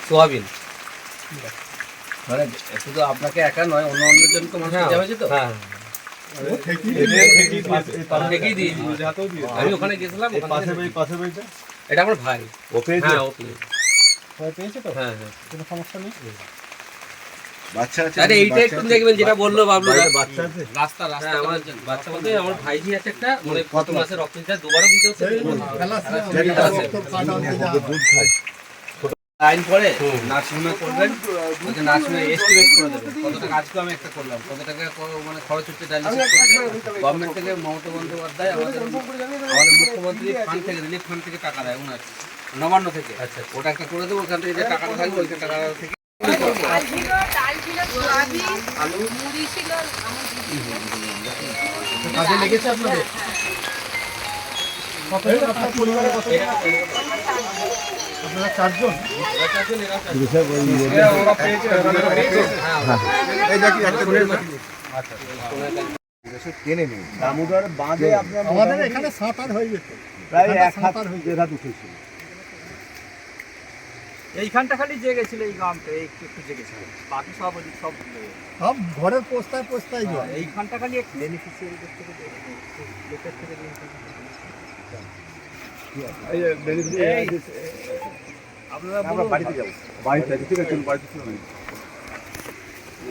Soybean. মানে শুধু আপনাকে একা নয়, অন্য অন্যজনকে মানুষ দেওয়া হয়েছে তো? হ্যাঁ, থেকেই দিয়েছি। আমি ওখানে গেছিলাম, এটা আমার ভাই। ও পেয়েছে? হ্যাঁ, ও পেয়েছে। পেয়েছে তো? হ্যাঁ, হ্যাঁ। কোনো সমস্যা নেই। বাচ্চা আছে? আরে এইটা একটু দেখবেন, যেটা বললো বাবলু দা। বাচ্চা আছে? রাস্তা হ্যাঁ, আমার বাচ্চা বলতে আমার ভাইজি আছে একটা, মানে কত মাসে রক্ত দিতে দুবারও দিতে হচ্ছে। দুধ খায়। লাইন পরে নার্সিংহোমে করবেন, নার্সিংহোমে এস্টিমেট করে দেবেন কত টাকা। আজকে আমি একটা করলাম, কত টাকা মানে খরচ হচ্ছে ডায়ালিসিস করতে। গভর্নমেন্ট থেকে মমতা বন্দ্যোপাধ্যায় আমাদের মুখ্যমন্ত্রী ফান্ড থেকে, রিলিফ ফান্ড থেকে টাকা দেয় ওনার, নবান্ন থেকে। আচ্ছা, ওটা একটা করে দেবো, ওখান থেকে যে টাকাটা থাকবে ওই টাকা থেকে আলু মুড়ি ছিল। কাজে লেগেছে আপনাদের? কতজন আপনার পরিবারে? আপনারা 4 জন? দামোদর বাঁধে আমাদের এখানে সাঁতার হয়ে যেত, প্রায় 1 হাত দেড় হাত উঠেছিল। এইখানটা খালি জেগেছিল, এই গ্রামটা একটু জেগেছিল, বাকি সব ওদিক সব সব ঘরের পোস্তায় পোস্তায় জল। এইখানটা খালি একটু বেনিফিশিয়ারিদের থেকে লোকের থেকে আমরা বাড়িতে যাবো, বাড়িতে ঠিক আছে, বাড়িতে ছিল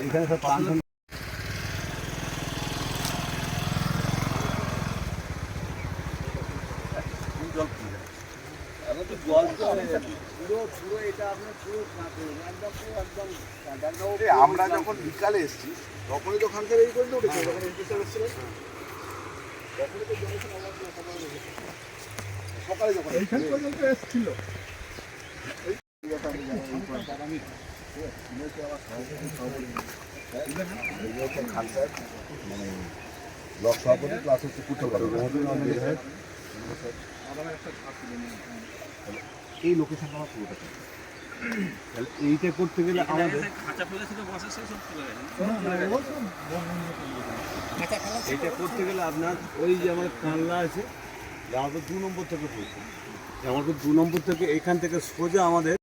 এইখানে সব পাঁচজন। আমরা যখন বিকালে এসেছি তখনই তো ওখান থেকে এই পর্যন্ত উঠেছে, যখন এসেছিল তখনই তো সকালে যখন এইখান পর্যন্ত এসেছিল। মানে ব্লক সভাপতি প্লাস হচ্ছে এই লোকেশনটা আমার পুরোটা তাহলে এইটা করতে গেলে আমাদের এইটা করতে গেলে আপনার ওই যে আমার কানলা আছে, আমাদের 2 নম্বর থেকে পড়ছে, আমাদের 2 নম্বর থেকে এখান থেকে সোজা আমাদের